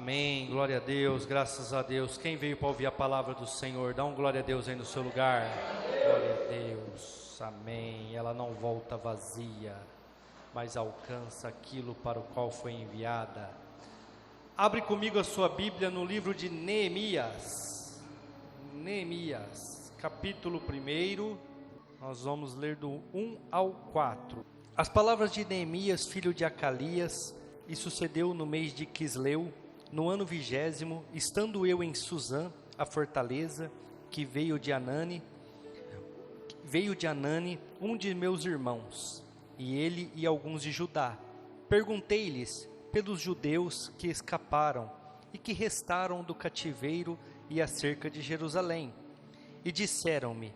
Amém, glória a Deus, graças a Deus. Quem veio para ouvir a palavra do Senhor, dá um glória a Deus aí no seu lugar. Glória a Deus, amém. Ela não volta vazia, mas alcança aquilo para o qual foi enviada. Abre comigo a sua Bíblia no livro de Neemias. Neemias, capítulo 1, nós vamos ler do 1 ao 4. As palavras de Neemias, filho de Acalias, e sucedeu no mês de Quisleu, no ano 20º, estando eu em Suzã, a fortaleza, que veio de Anani, um de meus irmãos, e ele e alguns de Judá. Perguntei-lhes pelos judeus que escaparam e que restaram do cativeiro e acerca de Jerusalém. E disseram-me: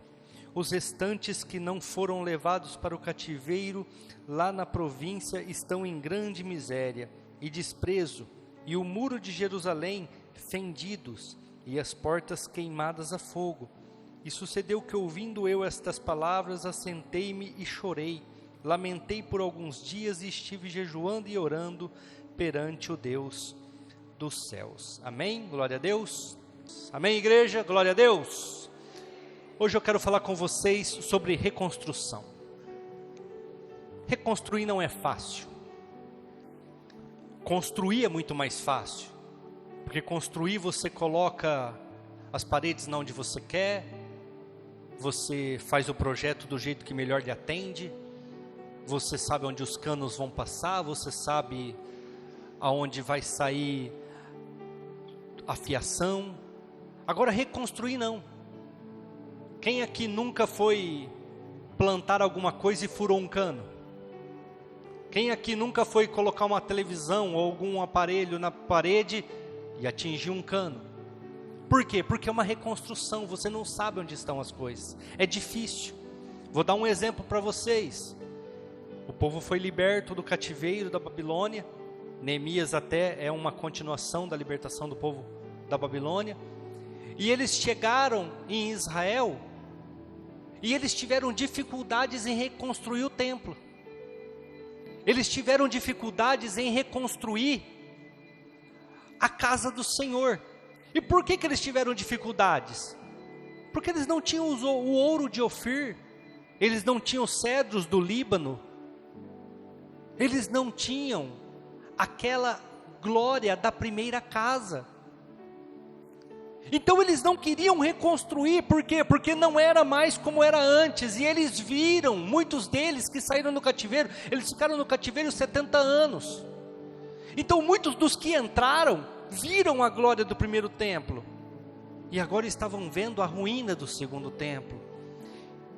os restantes que não foram levados para o cativeiro lá na província estão em grande miséria e desprezo, e o muro de Jerusalém fendidos, e as portas queimadas a fogo. E sucedeu que, ouvindo eu estas palavras, assentei-me e chorei, lamentei por alguns dias e estive jejuando e orando perante o Deus dos céus. Amém? Glória a Deus. Amém, igreja? Glória a Deus. Hoje eu quero falar com vocês sobre reconstrução. Reconstruir não é fácil. Construir é muito mais fácil, porque construir você coloca as paredes não onde você quer, você faz o projeto do jeito que melhor lhe atende, você sabe onde os canos vão passar, você sabe aonde vai sair a fiação. Agora reconstruir não. Quem aqui nunca foi plantar alguma coisa e furou um cano? Quem aqui nunca foi colocar uma televisão ou algum aparelho na parede e atingiu um cano? Por quê? Porque é uma reconstrução, você não sabe onde estão as coisas, é difícil. Vou dar um exemplo para vocês. O povo foi liberto do cativeiro da Babilônia. Neemias até é uma continuação da libertação do povo da Babilônia. E eles chegaram em Israel e eles tiveram dificuldades em reconstruir o templo. Eles tiveram dificuldades em reconstruir a casa do Senhor. E por que eles tiveram dificuldades? Porque eles não tinham o ouro de Ofir, eles não tinham cedros do Líbano, eles não tinham aquela glória da primeira casa. Então eles não queriam reconstruir, por quê? Porque não era mais como era antes, e eles viram, muitos deles que saíram do cativeiro, eles ficaram no cativeiro 70 anos, então muitos dos que entraram, viram a glória do primeiro templo, e agora estavam vendo a ruína do segundo templo,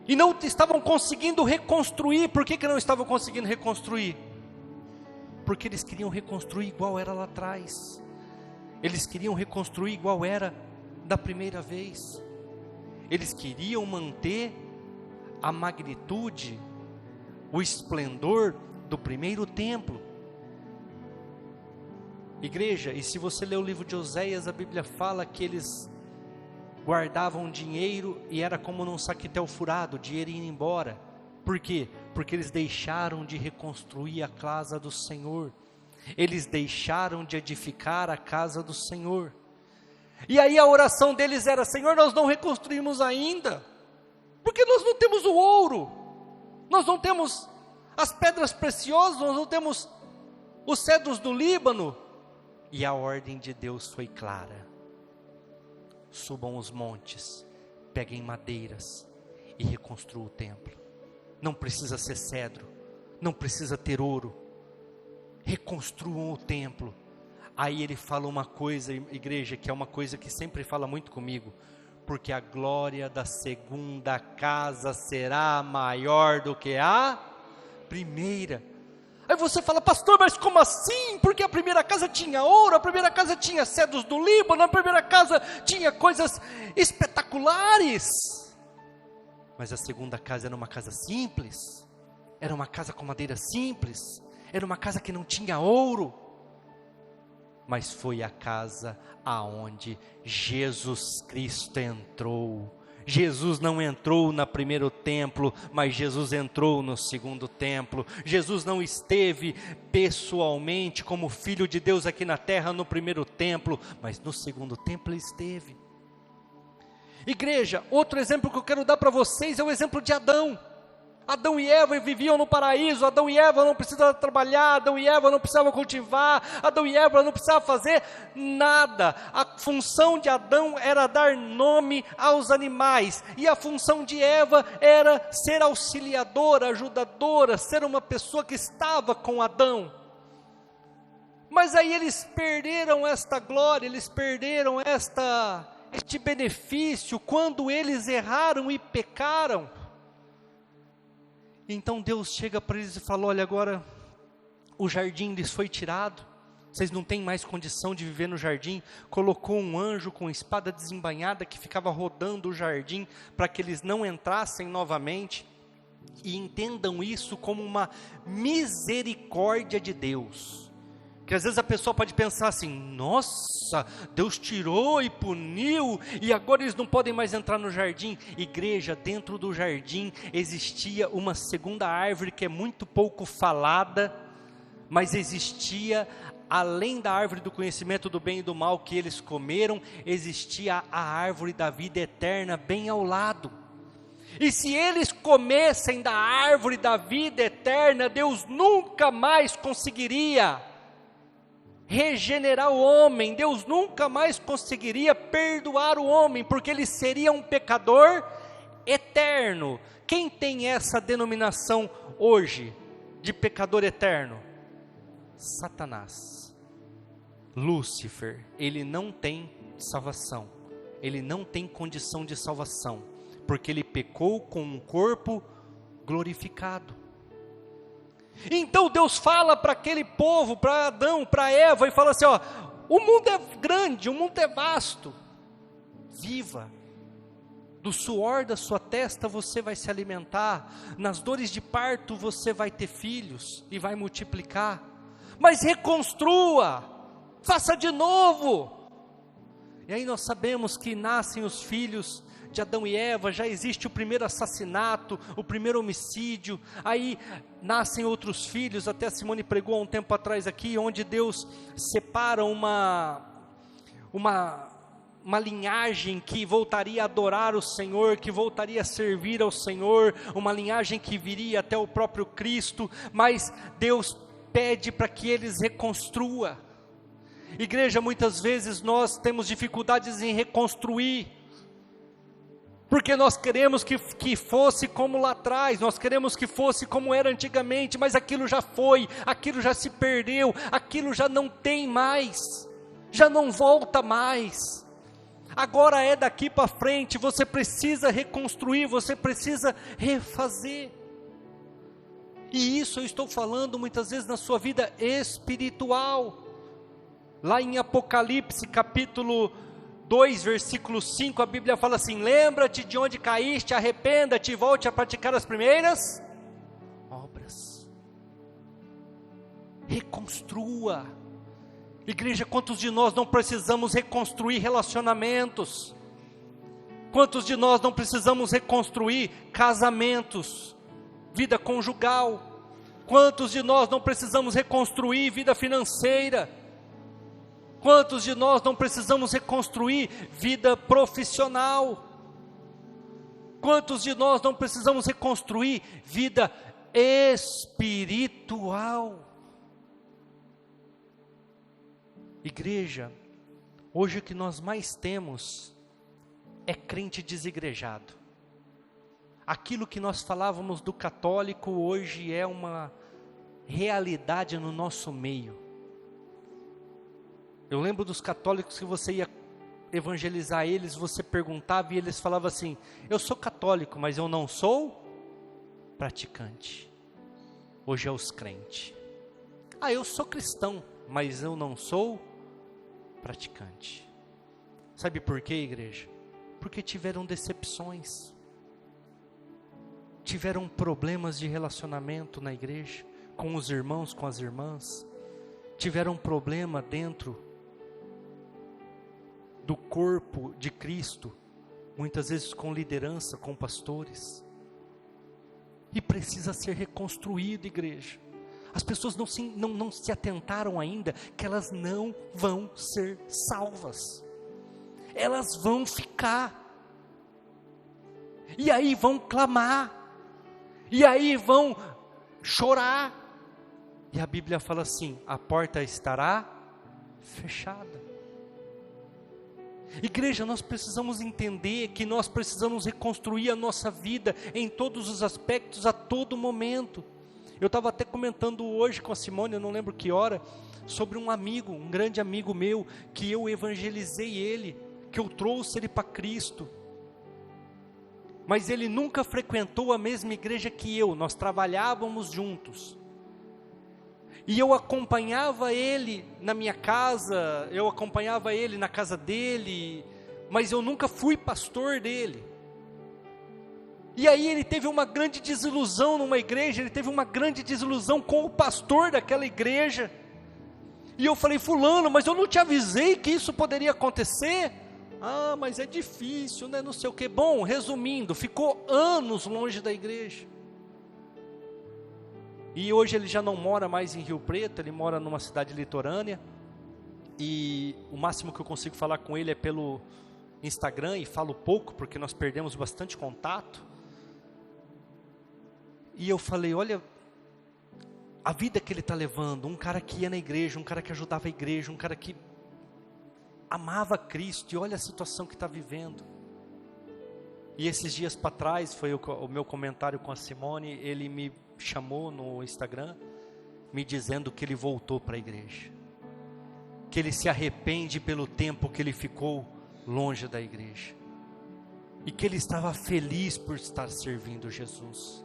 e não estavam conseguindo reconstruir. Por que não estavam conseguindo reconstruir? Porque eles queriam reconstruir igual era lá atrás, eles queriam reconstruir igual era da primeira vez, eles queriam manter a magnitude, o esplendor do primeiro templo. Igreja, e se você ler o livro de Oséias, a Bíblia fala que eles guardavam dinheiro e era como num saquetel furado, o dinheiro ia embora. Por quê? Porque eles deixaram de reconstruir a casa do Senhor, eles deixaram de edificar a casa do Senhor. E aí a oração deles era: Senhor, nós não reconstruímos ainda, porque nós não temos o ouro, nós não temos as pedras preciosas, nós não temos os cedros do Líbano. E a ordem de Deus foi clara: subam os montes, peguem madeiras e reconstruam o templo. Não precisa ser cedro, não precisa ter ouro, reconstruam o templo. Aí ele fala uma coisa, igreja, que é uma coisa que sempre fala muito comigo: porque a glória da segunda casa será maior do que a primeira. Aí você fala: pastor, mas como assim? Porque a primeira casa tinha ouro, a primeira casa tinha cedros do Líbano, a primeira casa tinha coisas espetaculares. Mas a segunda casa era uma casa simples, era uma casa com madeira simples, era uma casa que não tinha ouro. Mas foi a casa aonde Jesus Cristo entrou, Jesus não entrou no primeiro templo, mas Jesus entrou no segundo templo. Jesus não esteve pessoalmente como Filho de Deus aqui na terra no primeiro templo, mas no segundo templo ele esteve. Igreja, outro exemplo que eu quero dar para vocês é o exemplo de Adão. Adão e Eva viviam no paraíso. Adão e Eva não precisavam trabalhar, Adão e Eva não precisavam cultivar, Adão e Eva não precisavam fazer nada. A função de Adão era dar nome aos animais, e a função de Eva era ser auxiliadora, ajudadora, ser uma pessoa que estava com Adão. Mas aí eles perderam esta glória, eles perderam este benefício quando eles erraram e pecaram. Então Deus chega para eles e fala: olha, agora o jardim lhes foi tirado, vocês não têm mais condição de viver no jardim. Colocou um anjo com espada desembainhada que ficava rodando o jardim para que eles não entrassem novamente. E entendam isso como uma misericórdia de Deus. Que às vezes a pessoa pode pensar assim: nossa, Deus tirou e puniu, e agora eles não podem mais entrar no jardim. Igreja, dentro do jardim existia uma segunda árvore que é muito pouco falada, mas existia, além da árvore do conhecimento do bem e do mal que eles comeram, existia a árvore da vida eterna bem ao lado. E se eles comessem da árvore da vida eterna, Deus nunca mais conseguiria regenerar o homem, Deus nunca mais conseguiria perdoar o homem, porque ele seria um pecador eterno. Quem tem essa denominação hoje, de pecador eterno? Satanás, Lúcifer. Ele não tem salvação, ele não tem condição de salvação, porque ele pecou com um corpo glorificado. Então Deus fala para aquele povo, para Adão, para Eva, e fala assim: ó, o mundo é grande, o mundo é vasto, viva, do suor da sua testa você vai se alimentar, nas dores de parto você vai ter filhos e vai multiplicar, mas reconstrua, faça de novo. E aí nós sabemos que nascem os filhos de Adão e Eva, já existe o primeiro assassinato, o primeiro homicídio, aí nascem outros filhos. Até a Simone pregou há um tempo atrás aqui, onde Deus separa uma linhagem que voltaria a adorar o Senhor, que voltaria a servir ao Senhor, uma linhagem que viria até o próprio Cristo, mas Deus pede para que eles reconstruam. Igreja, muitas vezes nós temos dificuldades em reconstruir, porque nós queremos que fosse como lá atrás, nós queremos que fosse como era antigamente, mas aquilo já foi, aquilo já se perdeu, aquilo já não tem mais, já não volta mais. Agora é daqui para frente, você precisa reconstruir, você precisa refazer. E isso eu estou falando muitas vezes na sua vida espiritual. Lá em Apocalipse capítulo 2, versículo 5, a Bíblia fala assim: lembra-te de onde caíste, arrependa-te e volte a praticar as primeiras obras. Reconstrua. Igreja, quantos de nós não precisamos reconstruir relacionamentos? Quantos de nós não precisamos reconstruir casamentos, vida conjugal? Quantos de nós não precisamos reconstruir vida financeira? Quantos de nós não precisamos reconstruir vida profissional? Quantos de nós não precisamos reconstruir vida espiritual? Igreja, hoje o que nós mais temos é crente desigrejado. Aquilo que nós falávamos do católico hoje é uma realidade no nosso meio. Eu lembro dos católicos que você ia evangelizar eles, você perguntava e eles falavam assim: eu sou católico, mas eu não sou praticante. Hoje é os crentes: ah, eu sou cristão, mas eu não sou praticante. Sabe por quê, igreja? Porque tiveram decepções, tiveram problemas de relacionamento na igreja, com os irmãos, com as irmãs, tiveram problema dentro do corpo de Cristo, muitas vezes com liderança, com pastores, e precisa ser reconstruído, igreja. As pessoas não se atentaram ainda que elas não vão ser salvas, elas vão ficar, e aí vão clamar, e aí vão chorar, e a Bíblia fala assim: a porta estará fechada. Igreja, nós precisamos entender que nós precisamos reconstruir a nossa vida em todos os aspectos, a todo momento. Eu estava até comentando hoje com a Simone, eu não lembro que hora, sobre um amigo, um grande amigo meu, que eu evangelizei ele, que eu trouxe ele para Cristo, mas ele nunca frequentou a mesma igreja que eu, nós trabalhávamos juntos, e eu acompanhava ele na minha casa, eu acompanhava ele na casa dele, mas eu nunca fui pastor dele. E aí ele teve uma grande desilusão numa igreja, ele teve uma grande desilusão com o pastor daquela igreja, e eu falei: fulano, mas eu não te avisei que isso poderia acontecer? Ah, mas é difícil, né, não sei o que. Bom, resumindo, ficou anos longe da igreja, e hoje ele já não mora mais em Rio Preto, ele mora numa cidade litorânea, e o máximo que eu consigo falar com ele é pelo Instagram, e falo pouco, porque nós perdemos bastante contato. E eu falei: olha, a vida que ele está levando, um cara que ia na igreja, um cara que ajudava a igreja, um cara que amava Cristo, e olha a situação que está vivendo. E esses dias para trás, foi o meu comentário com a Simone, ele me chamou no Instagram, me dizendo que ele voltou para a igreja, que ele se arrepende pelo tempo que ele ficou longe da igreja, e que ele estava feliz por estar servindo Jesus.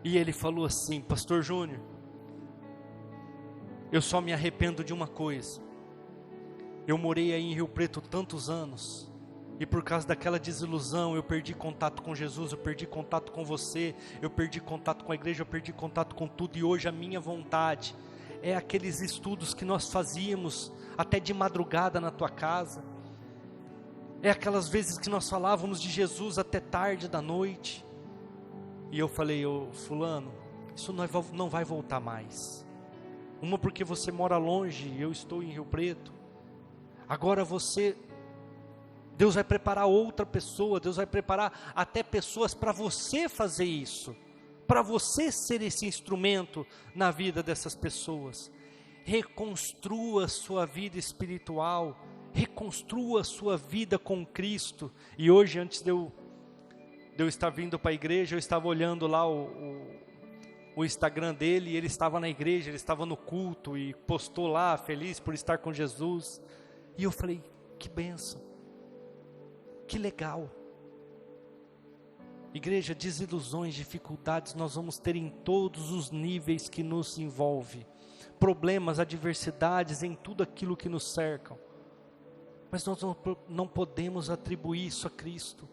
E ele falou assim: pastor Júnior, eu só me arrependo de uma coisa, eu morei aí em Rio Preto tantos anos, e por causa daquela desilusão, eu perdi contato com Jesus, eu perdi contato com você, eu perdi contato com a igreja, eu perdi contato com tudo, e hoje a minha vontade é aqueles estudos que nós fazíamos até de madrugada na tua casa, é aquelas vezes que nós falávamos de Jesus até tarde da noite. E eu falei: fulano, isso não vai voltar mais. Uma, porque você mora longe e eu estou em Rio Preto. Agora Deus vai preparar outra pessoa, Deus vai preparar até pessoas para você fazer isso, para você ser esse instrumento na vida dessas pessoas. Reconstrua a sua vida espiritual, reconstrua a sua vida com Cristo. E hoje, antes de eu estar vindo para a igreja, eu estava olhando lá o Instagram dele, e ele estava na igreja, ele estava no culto, e postou lá, feliz por estar com Jesus, e eu falei: que bênção, que legal. Igreja, desilusões, dificuldades, nós vamos ter em todos os níveis que nos envolve, problemas, adversidades, em tudo aquilo que nos cercam, mas nós não podemos atribuir isso a Cristo,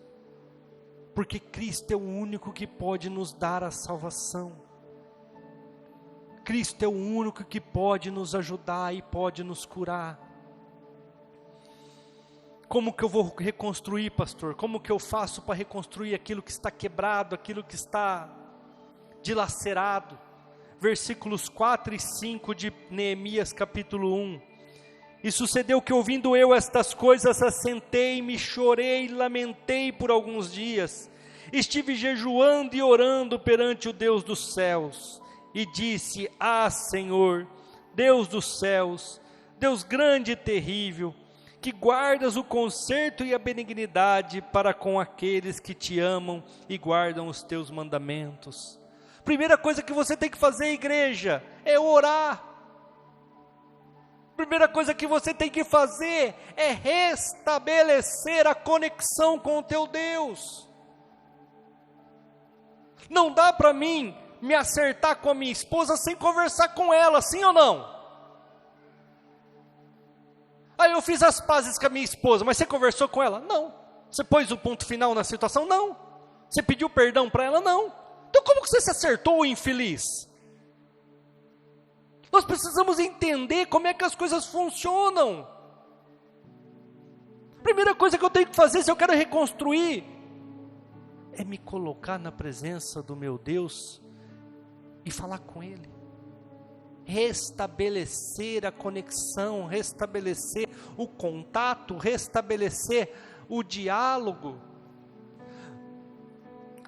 porque Cristo é o único que pode nos dar a salvação. Cristo é o único que pode nos ajudar e pode nos curar. Como que eu vou reconstruir, pastor? Como que eu faço para reconstruir aquilo que está quebrado, aquilo que está dilacerado? Versículos 4 e 5 de Neemias capítulo 1. E sucedeu que, ouvindo eu estas coisas, assentei-me, chorei, lamentei por alguns dias. Estive jejuando e orando perante o Deus dos céus. E disse: ah, Senhor, Deus dos céus, Deus grande e terrível, que guardas o conserto e a benignidade para com aqueles que te amam e guardam os teus mandamentos. Primeira coisa que você tem que fazer, igreja, é orar. Primeira coisa que você tem que fazer é restabelecer a conexão com o teu Deus. Não dá para mim me acertar com a minha esposa sem conversar com ela, sim ou não? Aí eu fiz as pazes com a minha esposa, mas você conversou com ela? Não. Você pôs o ponto final na situação? Não. Você pediu perdão para ela? Não. Então como que você se acertou, infeliz? Nós precisamos entender como é que as coisas funcionam. Primeira coisa que eu tenho que fazer se eu quero reconstruir é me colocar na presença do meu Deus e falar com Ele. Restabelecer a conexão, restabelecer o contato, restabelecer o diálogo.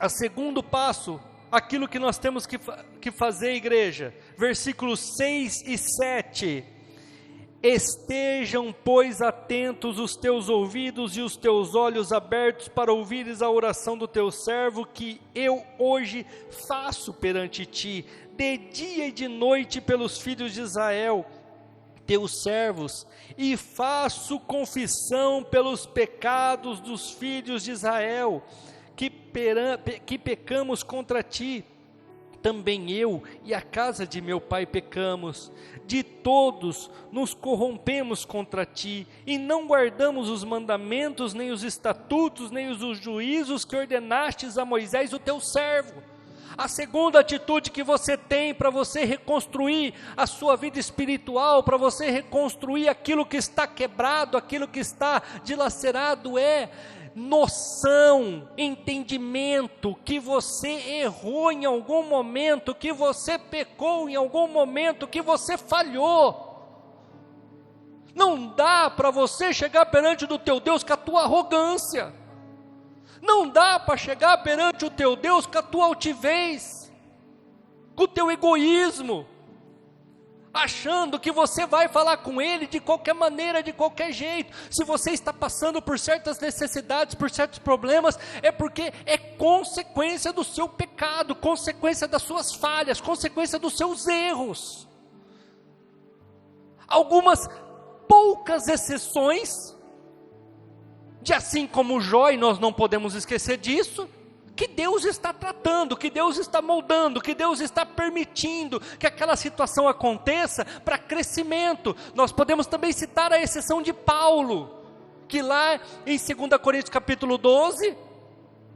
O segundo passo, aquilo que nós temos que fazer, igreja, versículos 6 e 7, estejam, pois, atentos os teus ouvidos e os teus olhos abertos para ouvires a oração do teu servo, que eu hoje faço perante ti, de dia e de noite pelos filhos de Israel, teus servos, e faço confissão pelos pecados dos filhos de Israel, que pecamos contra ti. Também eu e a casa de meu pai pecamos, de todos nos corrompemos contra ti, e não guardamos os mandamentos, nem os estatutos, nem os juízos que ordenastes a Moisés, o teu servo. A segunda atitude que você tem para você reconstruir a sua vida espiritual, para você reconstruir aquilo que está quebrado, aquilo que está dilacerado, é noção, entendimento, que você errou em algum momento, que você pecou em algum momento, que você falhou. Não dá para você chegar perante do teu Deus com a tua arrogância. Não dá para chegar perante o teu Deus com a tua altivez, com o teu egoísmo, achando que você vai falar com Ele de qualquer maneira, de qualquer jeito. Se você está passando por certas necessidades, por certos problemas, é porque é consequência do seu pecado, consequência das suas falhas, consequência dos seus erros. Algumas poucas exceções, de assim como Jó, e nós não podemos esquecer disso, que Deus está tratando, que Deus está moldando, que Deus está permitindo que aquela situação aconteça para crescimento. Nós podemos também citar a exceção de Paulo, que lá em 2 Coríntios capítulo 12,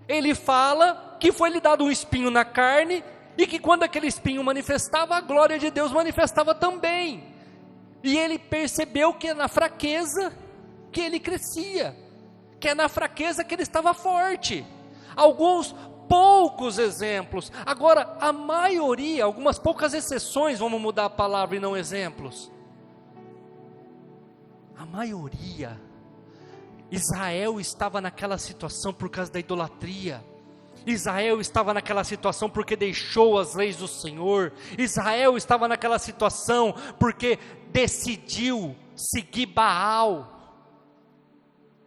ele fala que foi lhe dado um espinho na carne, e que quando aquele espinho manifestava, a glória de Deus manifestava também, e ele percebeu que é na fraqueza que ele crescia, que é na fraqueza que ele estava forte. Alguns poucos exemplos, agora a maioria, algumas poucas exceções, vamos mudar a palavra e não exemplos. A maioria, Israel estava naquela situação por causa da idolatria. Israel estava naquela situação porque deixou as leis do Senhor. Israel estava naquela situação porque decidiu seguir Baal.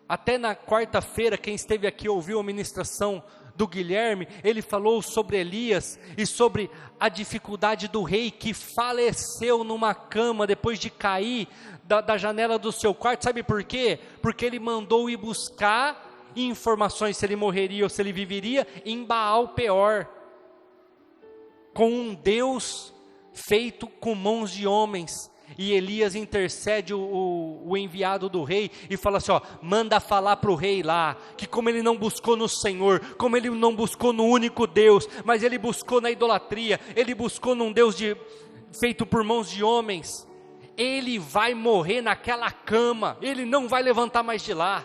Até na quarta-feira, quem esteve aqui ouviu a ministração do Guilherme, ele falou sobre Elias e sobre a dificuldade do rei que faleceu numa cama depois de cair da janela do seu quarto. Sabe por quê? Porque ele mandou ir buscar informações se ele morreria ou se ele viveria em Baal Peor, com um Deus feito com mãos de homens. E Elias intercede o enviado do rei e fala assim, manda falar para o rei lá, que como ele não buscou no Senhor, como ele não buscou no único Deus, mas ele buscou na idolatria, ele buscou num Deus feito por mãos de homens, ele vai morrer naquela cama, ele não vai levantar mais de lá.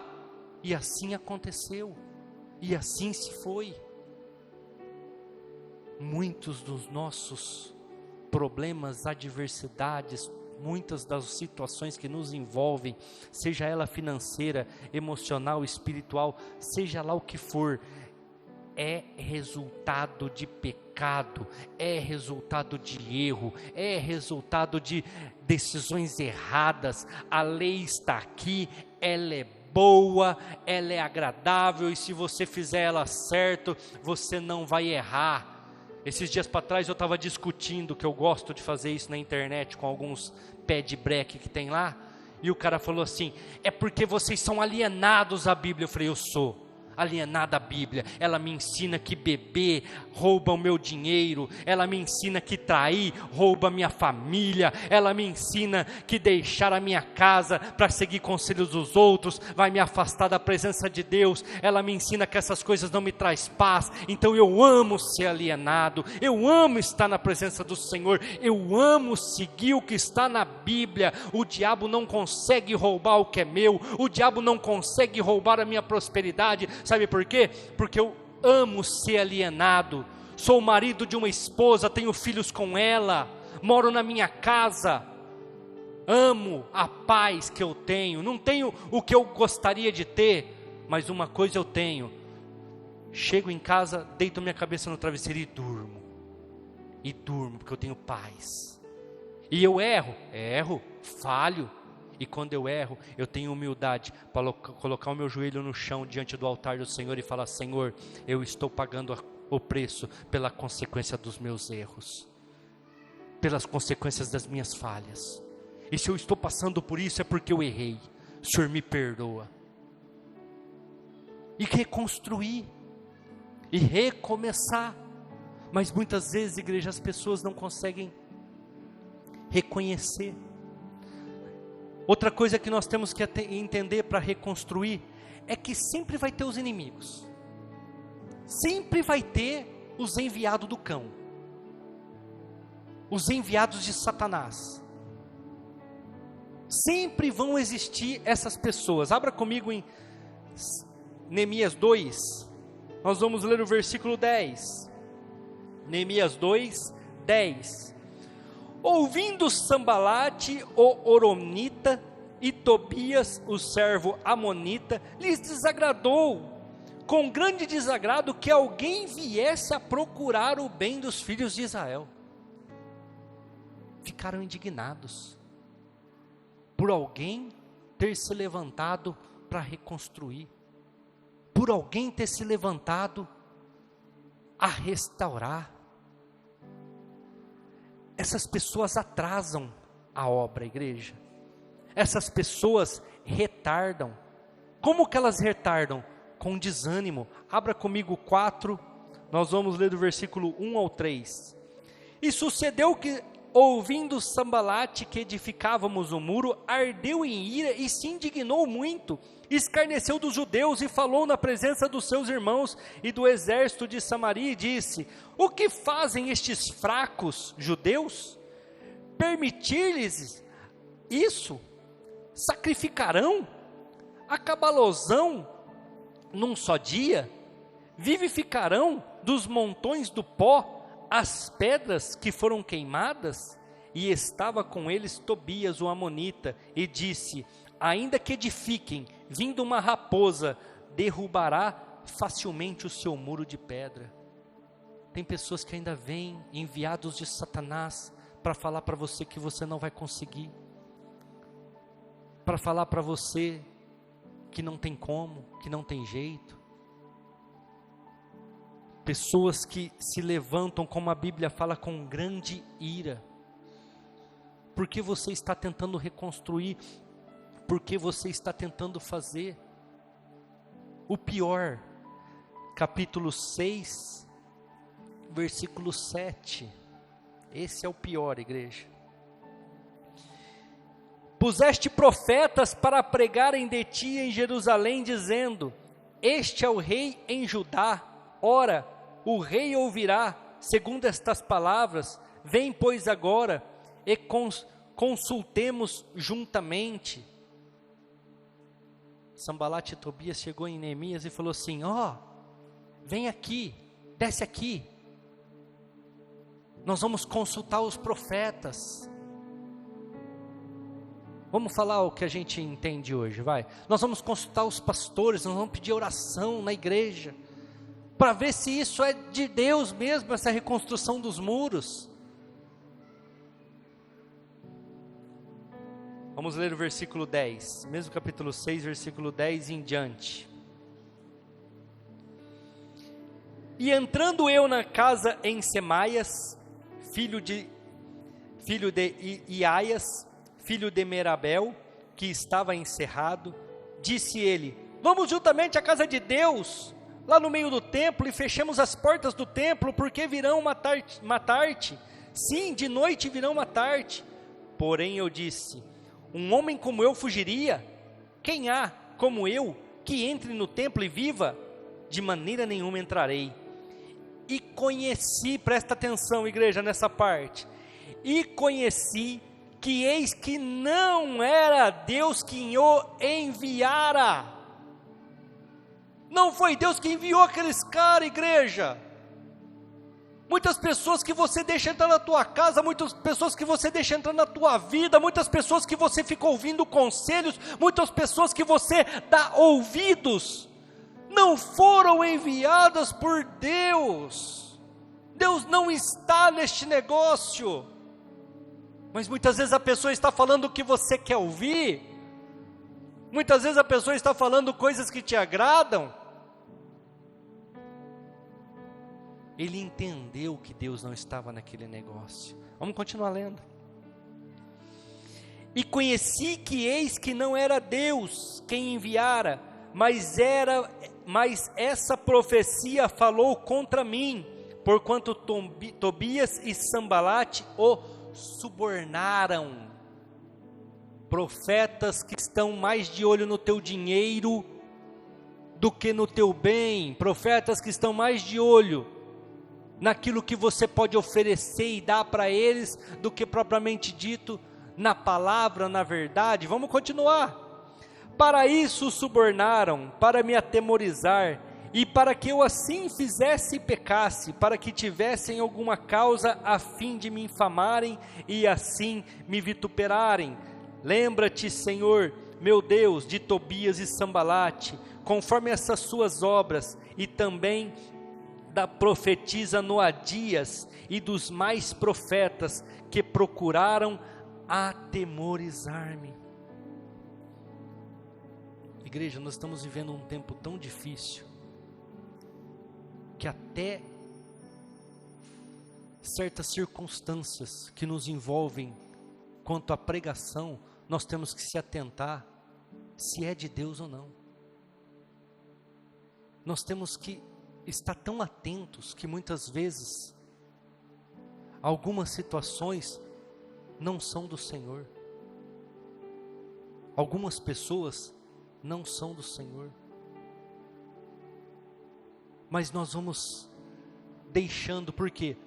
E assim aconteceu, e assim se foi. Muitos dos nossos problemas, adversidades, muitas das situações que nos envolvem, seja ela financeira, emocional, espiritual, seja lá o que for, é resultado de pecado, é resultado de erro, é resultado de decisões erradas. A lei está aqui, ela é boa, ela é agradável, e se você fizer ela certo, você não vai errar. Esses dias para trás eu estava discutindo, que eu gosto de fazer isso na internet com alguns pé de breque que tem lá, e o cara falou assim, é porque vocês são alienados à Bíblia. Eu falei, eu sou. alienada à Bíblia. Ela me ensina que beber rouba o meu dinheiro, ela me ensina que trair rouba a minha família, ela me ensina que deixar a minha casa para seguir conselhos dos outros vai me afastar da presença de Deus, ela me ensina que essas coisas não me traz paz. Então eu amo ser alienado, eu amo estar na presença do Senhor, eu amo seguir o que está na Bíblia. O diabo não consegue roubar o que é meu, o diabo não consegue roubar a minha prosperidade. Sabe por quê? Porque eu amo ser alienado. Sou o marido de uma esposa, tenho filhos com ela, moro na minha casa, amo a paz que eu tenho. Não tenho o que eu gostaria de ter, mas uma coisa eu tenho: chego em casa, deito minha cabeça no travesseiro e durmo, porque eu tenho paz. E eu erro, falho, e quando eu erro, eu tenho humildade para colocar o meu joelho no chão diante do altar do Senhor e falar: Senhor, eu estou pagando o preço pela consequência dos meus erros, pelas consequências das minhas falhas, e se eu estou passando por isso é porque eu errei, o Senhor me perdoa. E reconstruir, e recomeçar. Mas muitas vezes, igreja, as pessoas não conseguem reconhecer. Outra coisa que nós temos que entender para reconstruir é que sempre vai ter os inimigos, sempre vai ter os enviados do cão, os enviados de Satanás. Sempre vão existir essas pessoas. Abra comigo em Neemias 2, nós vamos ler o versículo 10. Neemias 2, 10. Ouvindo Sambalate, o Horonita, e Tobias, o servo amonita, lhes desagradou, com grande desagrado, que alguém viesse a procurar o bem dos filhos de Israel. Ficaram indignados por alguém ter se levantado para reconstruir, por alguém ter se levantado a restaurar. Essas pessoas atrasam a obra, igreja. Essas pessoas retardam. Como que elas retardam? Com desânimo. Abra comigo 4, nós vamos ler do versículo 1 ao 3. E sucedeu que, ouvindo Sambalate que edificávamos o muro, ardeu em ira e se indignou muito, escarneceu dos judeus e falou na presença dos seus irmãos e do exército de Samaria e disse: o que fazem estes fracos judeus? Permitir-lhes isso? Sacrificarão? Acabalosão num só dia? Vivificarão dos montões do pó as pedras que foram queimadas? E estava com eles Tobias o amonita, e disse: ainda que edifiquem, vindo uma raposa, derrubará facilmente o seu muro de pedra. Tem pessoas que ainda vêm, enviados de Satanás, para falar para você que você não vai conseguir, para falar para você que não tem como, que não tem jeito. Pessoas que se levantam, como a Bíblia fala, com grande ira, porque você está tentando reconstruir, porque você está tentando fazer o pior. Capítulo 6, versículo 7, esse é o pior, igreja. Puseste profetas para pregarem de ti em Jerusalém, dizendo: este é o rei em Judá. Ora, o rei ouvirá, segundo estas palavras. Vem, pois, agora, e consultemos juntamente. Sambalate e Tobias chegou em Neemias e falou assim: vem aqui, desce aqui, nós vamos consultar os profetas. Vamos falar o que a gente entende hoje, vai. Nós vamos consultar os pastores, nós vamos pedir oração na igreja, para ver se isso é de Deus mesmo, essa reconstrução dos muros. Vamos ler o versículo 10, mesmo capítulo 6, versículo 10 em diante. E entrando eu na casa em Semaias, filho de Iaias, filho de Merabel, que estava encerrado, disse ele: Vamos juntamente à casa de Deus, lá no meio do templo, e fechemos as portas do templo, porque virão matar-te. Sim, de noite virão matar-te. Porém eu disse: um homem como eu fugiria? Quem há como eu que entre no templo e viva? De maneira nenhuma entrarei. E conheci, presta atenção, igreja, nessa parte. E conheci que eis que não era Deus quem o enviara. Não foi Deus que enviou aqueles caras, igreja. Muitas pessoas que você deixa entrar na tua casa, muitas pessoas que você deixa entrar na tua vida, muitas pessoas que você fica ouvindo conselhos, muitas pessoas que você dá ouvidos, não foram enviadas por Deus. Deus não está neste negócio. Mas muitas vezes a pessoa está falando o que você quer ouvir, muitas vezes a pessoa está falando coisas que te agradam. Ele entendeu que Deus não estava naquele negócio. Vamos continuar lendo. E conheci que eis que não era Deus quem enviara, mas essa profecia falou contra mim, porquanto Tobias e Sambalate o subornaram. Profetas que estão mais de olho no teu dinheiro do que no teu bem, profetas que estão mais de olho naquilo que você pode oferecer e dar para eles, do que propriamente dito na palavra, na verdade. Vamos continuar. Para isso o subornaram, para me atemorizar, e para que eu assim fizesse e pecasse, para que tivessem alguma causa a fim de me infamarem e assim me vituperarem. Lembra-te, Senhor, meu Deus, de Tobias e Sambalate, conforme essas suas obras, e também da profetisa Noadias e dos mais profetas que procuraram atemorizar-me. Igreja, nós estamos vivendo um tempo tão difícil, que até certas circunstâncias que nos envolvem quanto à pregação, nós temos que se atentar se é de Deus ou não. Nós temos que estar tão atentos que muitas vezes algumas situações não são do Senhor. Algumas pessoas não são do Senhor. Mas nós vamos deixando, por quê?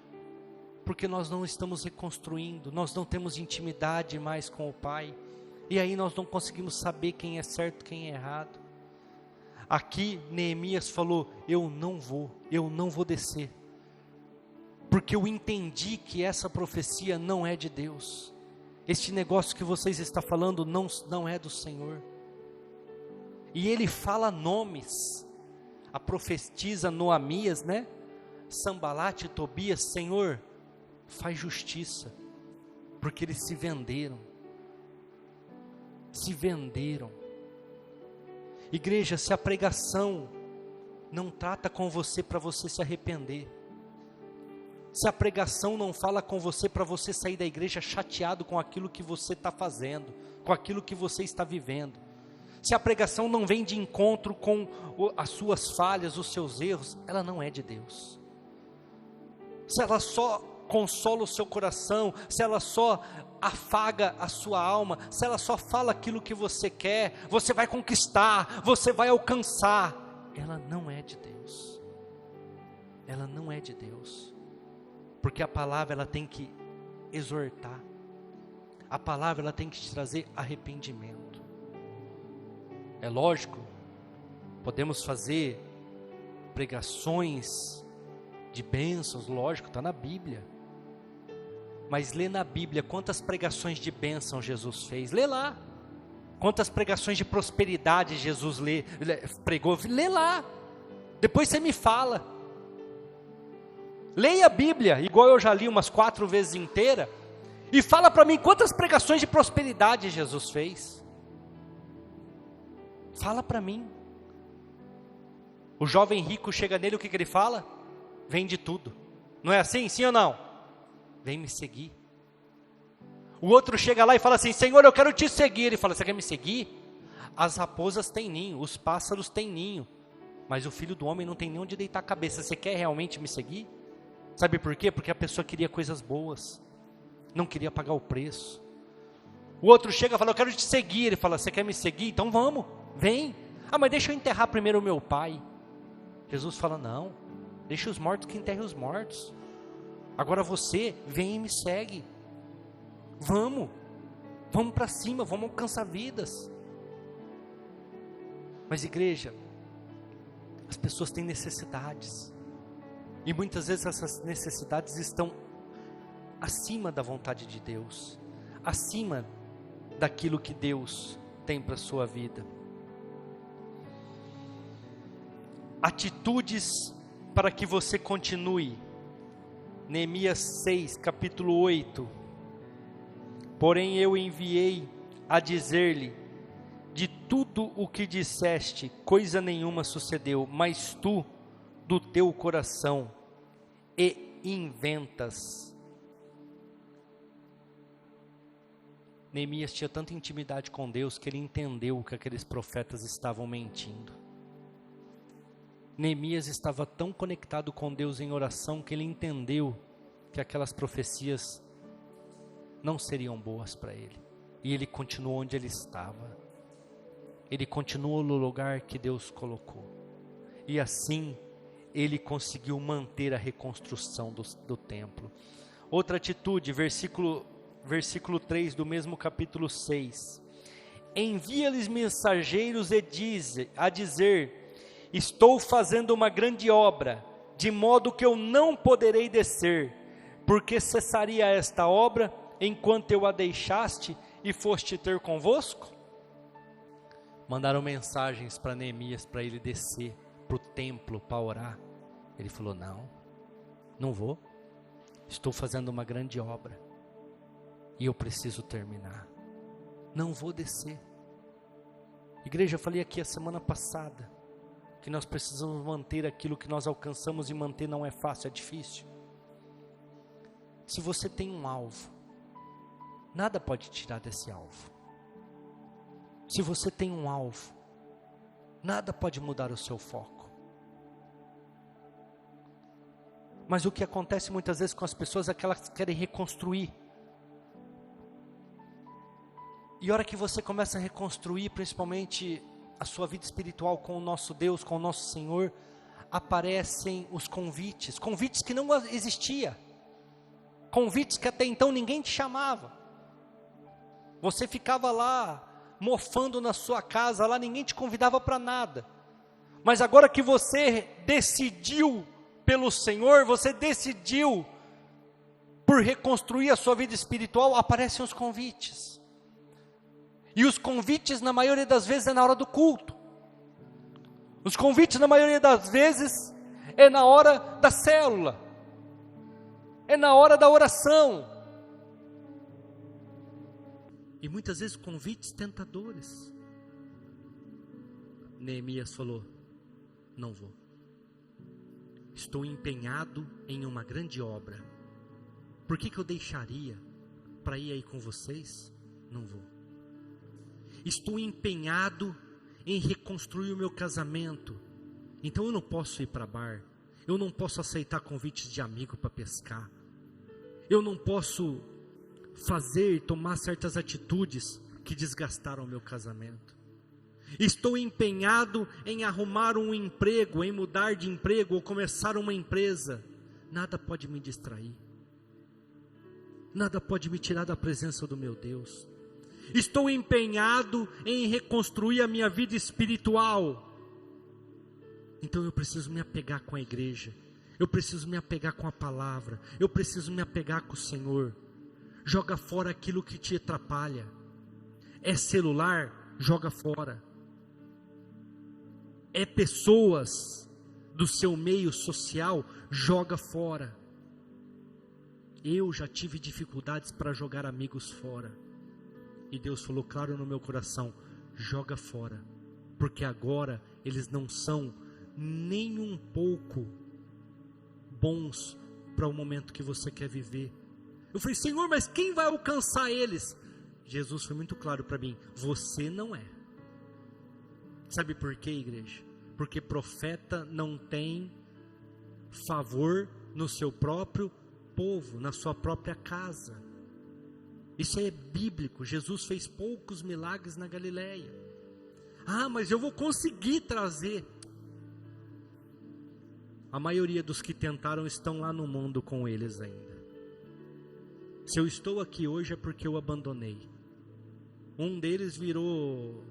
Porque nós não estamos reconstruindo, nós não temos intimidade mais com o Pai, e aí nós não conseguimos saber quem é certo, quem é errado. Aqui Neemias falou: eu não vou descer, porque eu entendi que essa profecia não é de Deus, este negócio que vocês estão falando não é do Senhor. E ele fala nomes, a profetisa Noamias, né? Sambalate e Tobias: Senhor, faz justiça, porque eles se venderam. Igreja, se a pregação não trata com você para você se arrepender, se a pregação não fala com você para você sair da igreja chateado com aquilo que você está fazendo, com aquilo que você está vivendo, se a pregação não vem de encontro com as suas falhas, os seus erros, ela não é de Deus. Se ela só consola o seu coração, se ela só afaga a sua alma, se ela só fala aquilo que você quer, você vai conquistar, você vai alcançar, ela não é de Deus. Ela não é de Deus. Porque a palavra ela tem que exortar, a palavra ela tem que te trazer arrependimento. É lógico, podemos fazer pregações de bênçãos, lógico, está na Bíblia. Mas lê na Bíblia quantas pregações de bênção Jesus fez. Lê lá. Quantas pregações de prosperidade Jesus pregou. Lê lá. Depois você me fala. Leia a Bíblia, igual eu já li umas 4 vezes inteira, e fala para mim quantas pregações de prosperidade Jesus fez. Fala para mim. O jovem rico chega nele, o que ele fala? Vende tudo. Não é assim? Sim ou não? Vem me seguir. O outro chega lá e fala assim: Senhor, eu quero te seguir. Ele fala: você quer me seguir? As raposas têm ninho, os pássaros têm ninho, mas o Filho do Homem não tem nem onde deitar a cabeça. Você quer realmente me seguir? Sabe por quê? Porque a pessoa queria coisas boas, não queria pagar o preço. O outro chega e fala, eu quero te seguir. Ele fala, você quer me seguir? Então vamos, vem. Ah, mas deixa eu enterrar primeiro o meu pai. Jesus fala, não, deixa os mortos que enterrem os mortos. Agora você, vem e me segue. Vamos para cima, vamos alcançar vidas. Mas igreja, as pessoas têm necessidades. E muitas vezes essas necessidades estão acima da vontade de Deus, acima daquilo que Deus tem para a sua vida. Atitudes para que você continue. Neemias 6, capítulo 8. Porém eu enviei a dizer-lhe, de tudo o que disseste, coisa nenhuma sucedeu, mas tu, do teu coração, e inventas. Neemias tinha tanta intimidade com Deus, que ele entendeu que aqueles profetas estavam mentindo. Neemias estava tão conectado com Deus em oração, que ele entendeu que aquelas profecias não seriam boas para ele. E ele continuou onde ele estava. Ele continuou no lugar que Deus colocou. E assim, ele conseguiu manter a reconstrução do templo. Outra atitude, versículo 3 do mesmo capítulo 6. Envia-lhes mensageiros a dizer, estou fazendo uma grande obra, de modo que eu não poderei descer, porque cessaria esta obra, enquanto eu a deixaste e foste ter convosco? Mandaram mensagens para Neemias, para ele descer para o templo, para orar. Ele falou, não vou, estou fazendo uma grande obra, e eu preciso terminar, não vou descer. Igreja, eu falei aqui a semana passada, que nós precisamos manter aquilo que nós alcançamos, e manter não é fácil, é difícil. Se você tem um alvo, nada pode tirar desse alvo. Se você tem um alvo, nada pode mudar o seu foco. Mas o que acontece muitas vezes com as pessoas é que elas querem reconstruir. E a hora que você começa a reconstruir, principalmente a sua vida espiritual com o nosso Deus, com o nosso Senhor, aparecem os convites que não existiam, convites que até então ninguém te chamava. Você ficava lá, mofando na sua casa, lá ninguém te convidava para nada. Mas agora que você decidiu pelo Senhor, você decidiu por reconstruir a sua vida espiritual, aparecem os convites. E os convites, na maioria das vezes, é na hora do culto. Os convites, na maioria das vezes, é na hora da célula, é na hora da oração. E muitas vezes convites tentadores. Neemias falou, não vou. Estou empenhado em uma grande obra. Por que eu deixaria para ir aí com vocês? Não vou. Estou empenhado em reconstruir o meu casamento. Então eu não posso ir para bar. Eu não posso aceitar convites de amigo para pescar. Eu não posso tomar certas atitudes que desgastaram o meu casamento. Estou empenhado em arrumar um emprego, em mudar de emprego ou começar uma empresa. Nada pode me distrair. Nada pode me tirar da presença do meu Deus. Estou empenhado em reconstruir a minha vida espiritual. Então eu preciso me apegar com a igreja. Eu preciso me apegar com a palavra. Eu preciso me apegar com o Senhor. Joga fora aquilo que te atrapalha. É celular? Joga fora. É pessoas do seu meio social? Joga fora. Eu já tive dificuldades para jogar amigos fora. E Deus falou claro no meu coração, joga fora. Porque agora eles não são nem um pouco bons para o momento que você quer viver. Eu falei, Senhor, mas quem vai alcançar eles? Jesus foi muito claro para mim, você não é. Sabe por quê, igreja? Porque profeta não tem favor no seu próprio povo, na sua própria casa. Isso é bíblico. Jesus fez poucos milagres na Galileia. Ah, mas eu vou conseguir trazer. A maioria dos que tentaram estão lá no mundo com eles ainda. Se eu estou aqui hoje é porque eu abandonei. Um deles virou...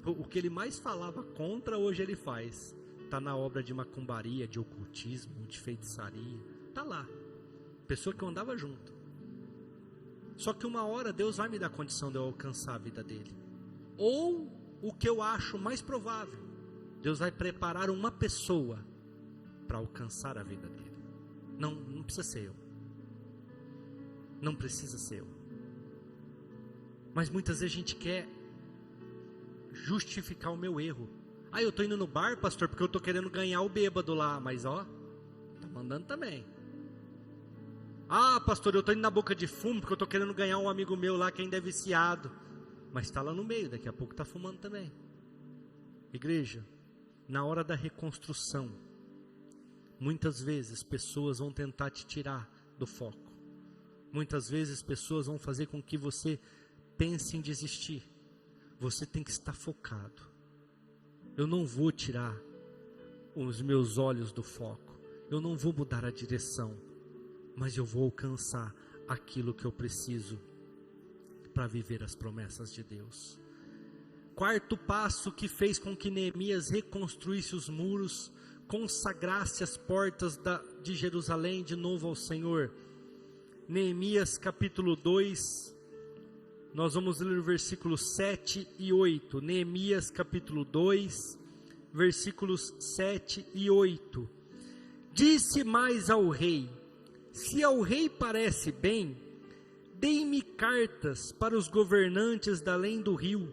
O que ele mais falava contra, hoje ele faz. Está na obra de macumbaria, de ocultismo, de feitiçaria. Está lá. Pessoa que eu andava junto. Só que uma hora Deus vai me dar condição de eu alcançar a vida dele. Ou o que eu acho mais provável, Deus vai preparar uma pessoa para alcançar a vida dele. Não precisa ser eu. Não precisa ser eu. Mas muitas vezes a gente quer justificar o meu erro. Ah, eu estou indo no bar, pastor, porque eu estou querendo ganhar o bêbado lá. Mas ó, está mandando também. Ah, pastor, eu estou indo na boca de fumo, porque eu estou querendo ganhar um amigo meu lá que ainda é viciado. Mas está lá no meio, daqui a pouco está fumando também. Igreja, na hora da reconstrução, muitas vezes pessoas vão tentar te tirar do foco. Muitas vezes pessoas vão fazer com que você pense em desistir. Você tem que estar focado. Eu não vou tirar os meus olhos do foco. Eu não vou mudar a direção. Mas eu vou alcançar aquilo que eu preciso para viver as promessas de Deus. Quarto passo que fez com que Neemias reconstruísse os muros, consagrasse as portas de Jerusalém de novo ao Senhor. Neemias capítulo 2, nós vamos ler o versículos 7 e 8. Neemias capítulo 2, versículos 7 e 8. Disse mais ao rei: se ao rei parece bem, dei-me cartas para os governantes da além do rio,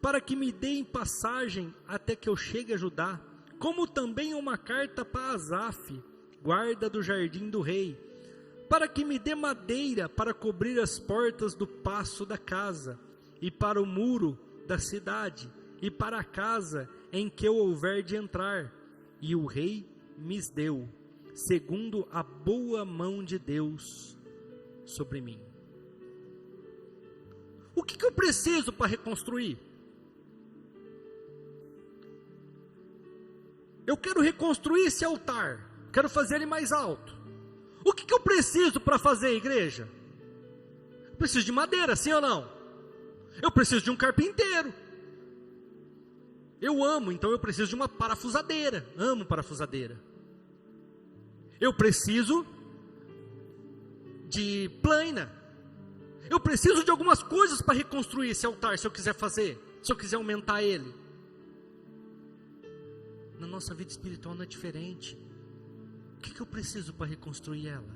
para que me deem passagem até que eu chegue a Judá, como também uma carta para Asaf, guarda do jardim do rei, para que me dê madeira para cobrir as portas do paço da casa, e para o muro da cidade, e para a casa em que eu houver de entrar. E o rei me deu, segundo a boa mão de Deus sobre mim. O que eu preciso para reconstruir? Eu quero reconstruir esse altar, quero fazer ele mais alto. O que eu preciso para fazer, igreja? Eu preciso de madeira, sim ou não? Eu preciso de um carpinteiro. Eu amo, então eu preciso de uma parafusadeira. Amo parafusadeira. Eu preciso de plana. Eu preciso de algumas coisas para reconstruir esse altar, se eu quiser fazer, se eu quiser aumentar ele. Na nossa vida espiritual não é diferente. O que eu preciso para reconstruir ela?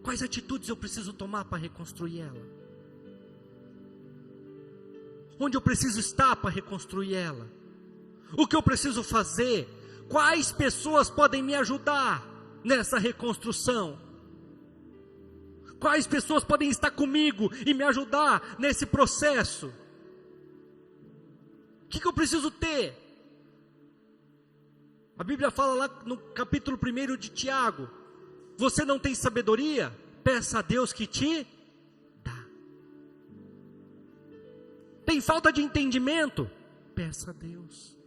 Quais atitudes eu preciso tomar para reconstruir ela? Onde eu preciso estar para reconstruir ela? O que eu preciso fazer? Quais pessoas podem me ajudar nessa reconstrução? Quais pessoas podem estar comigo e me ajudar nesse processo? O que eu preciso ter? A Bíblia fala lá no capítulo 1 de Tiago: você não tem sabedoria? Peça a Deus que te dá. Tem falta de entendimento? Peça a Deus.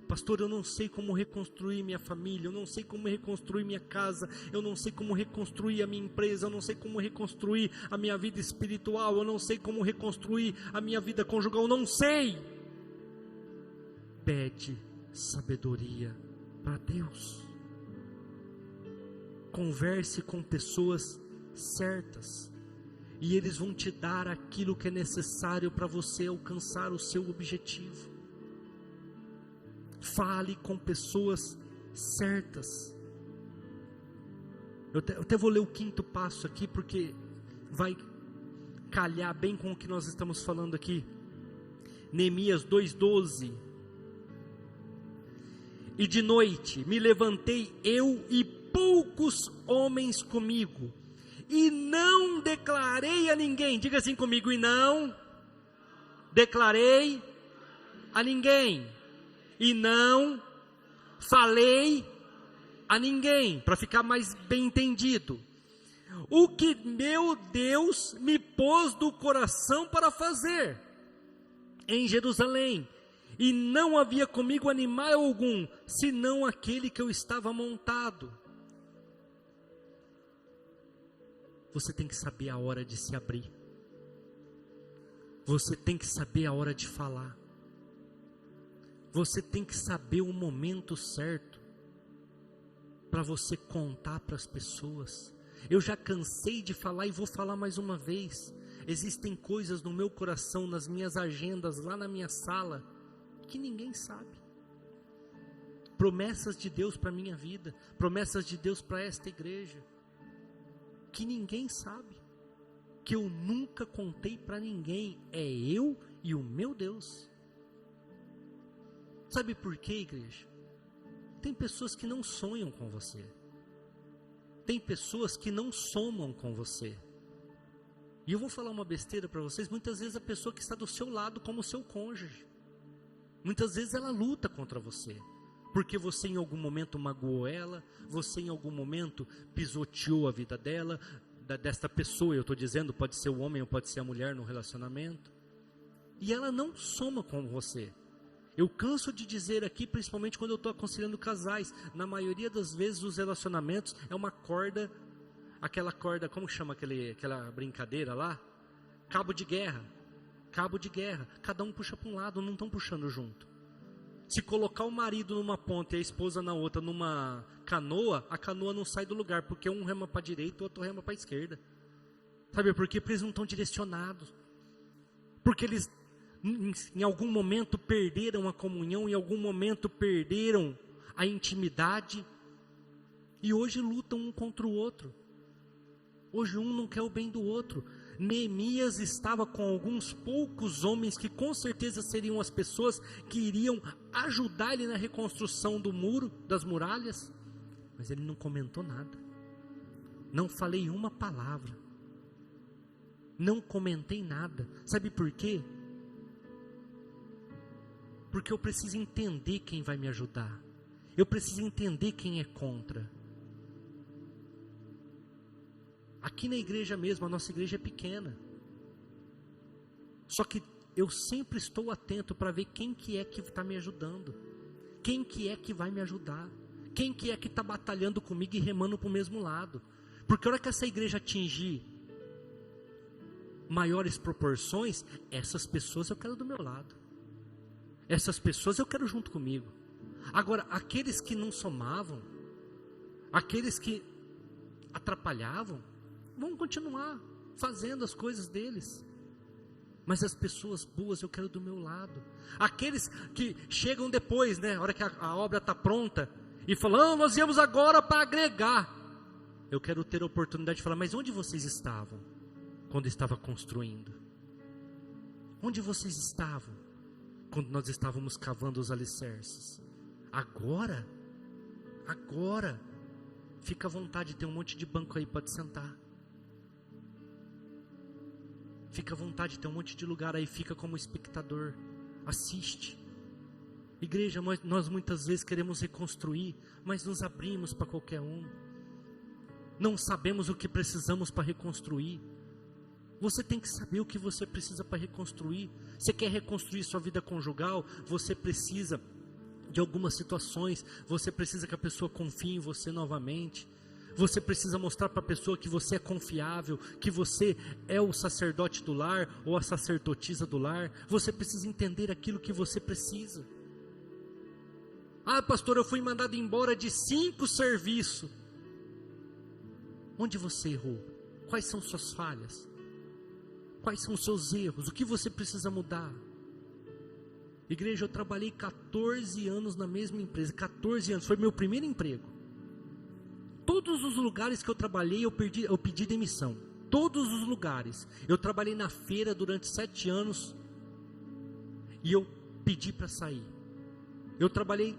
Pastor, eu não sei como reconstruir minha família, eu não sei como reconstruir minha casa, eu não sei como reconstruir a minha empresa, eu não sei como reconstruir a minha vida espiritual, eu não sei como reconstruir a minha vida conjugal, eu não sei. Pede sabedoria para Deus. Converse com pessoas certas, e eles vão te dar aquilo que é necessário para você alcançar o seu objetivo. Fale com pessoas certas. Eu até vou ler o quinto passo aqui, porque vai calhar bem com o que nós estamos falando aqui. Neemias 2:12. E de noite me levantei eu e poucos homens comigo, e não declarei a ninguém. Diga assim comigo: e não declarei a ninguém, e não falei a ninguém, para ficar mais bem entendido, o que meu Deus me pôs do coração para fazer em Jerusalém, e não havia comigo animal algum, senão aquele que eu estava montado. Você tem que saber a hora de se abrir. Você tem que saber a hora de falar. Você tem que saber o momento certo para você contar para as pessoas. Eu já cansei de falar e vou falar mais uma vez. Existem coisas no meu coração, nas minhas agendas, lá na minha sala, que ninguém sabe. Promessas de Deus para a minha vida, promessas de Deus para esta igreja, que ninguém sabe, que eu nunca contei para ninguém, é eu e o meu Deus. Sabe por quê, igreja? Tem pessoas que não sonham com você, tem pessoas que não somam com você, e eu vou falar uma besteira para vocês, muitas vezes a pessoa que está do seu lado como seu cônjuge, muitas vezes ela luta contra você, porque você em algum momento magoou ela, você em algum momento pisoteou a vida dela, desta pessoa, eu estou dizendo, pode ser o homem ou pode ser a mulher no relacionamento, e ela não soma com você. Eu canso de dizer aqui, principalmente quando eu estou aconselhando casais, na maioria das vezes os relacionamentos é uma corda, aquela corda, como chama aquela brincadeira lá? Cabo de guerra, cada um puxa para um lado, não estão puxando junto. Se colocar o marido numa ponta e a esposa na outra, numa canoa, a canoa não sai do lugar, porque um rema para a direita e o outro rema para a esquerda. Sabe por quê? Porque eles não estão direcionados. Porque eles, em algum momento, perderam a comunhão, em algum momento, perderam a intimidade, e hoje lutam um contra o outro. Hoje um não quer o bem do outro. Neemias estava com alguns poucos homens que com certeza seriam as pessoas que iriam ajudar ele na reconstrução do muro, das muralhas, mas ele não comentou nada, não falei uma palavra, não comentei nada. Sabe por quê? Porque eu preciso entender quem vai me ajudar, eu preciso entender quem é contra. Aqui na igreja mesmo, a nossa igreja é pequena, só que eu sempre estou atento para ver quem que é que está me ajudando, quem que é que vai me ajudar, quem que é que está batalhando comigo e remando para o mesmo lado, porque a hora que essa igreja atingir maiores proporções, essas pessoas eu quero do meu lado, essas pessoas eu quero junto comigo. Agora, aqueles que não somavam, aqueles que atrapalhavam, vão continuar fazendo as coisas deles, mas as pessoas boas eu quero do meu lado. Aqueles que chegam depois, a hora que a obra está pronta, e falam, nós viemos agora para agregar, eu quero ter a oportunidade de falar, mas onde vocês estavam quando estava construindo? Onde vocês estavam quando nós estávamos cavando os alicerces? Agora, fica à vontade, tem um monte de banco aí, pode sentar. Fica à vontade, tem um monte de lugar aí, fica como espectador, assiste. Igreja, nós muitas vezes queremos reconstruir, mas nos abrimos para qualquer um. Não sabemos o que precisamos para reconstruir. Você tem que saber o que você precisa para reconstruir. Você quer reconstruir sua vida conjugal? Você precisa de algumas situações, você precisa que a pessoa confie em você novamente. Você precisa mostrar para a pessoa que você é confiável, que você é o sacerdote do lar, ou a sacerdotisa do lar. Você precisa entender aquilo que você precisa. Ah, pastor, eu fui mandado embora de 5 serviços. Onde você errou? Quais são suas falhas? Quais são os seus erros? O que você precisa mudar? Igreja, eu trabalhei 14 anos na mesma empresa, 14 anos, foi meu primeiro emprego. Todos os lugares que eu trabalhei, eu pedi demissão. Todos os lugares. Eu trabalhei na feira durante 7 anos e eu pedi para sair. Eu trabalhei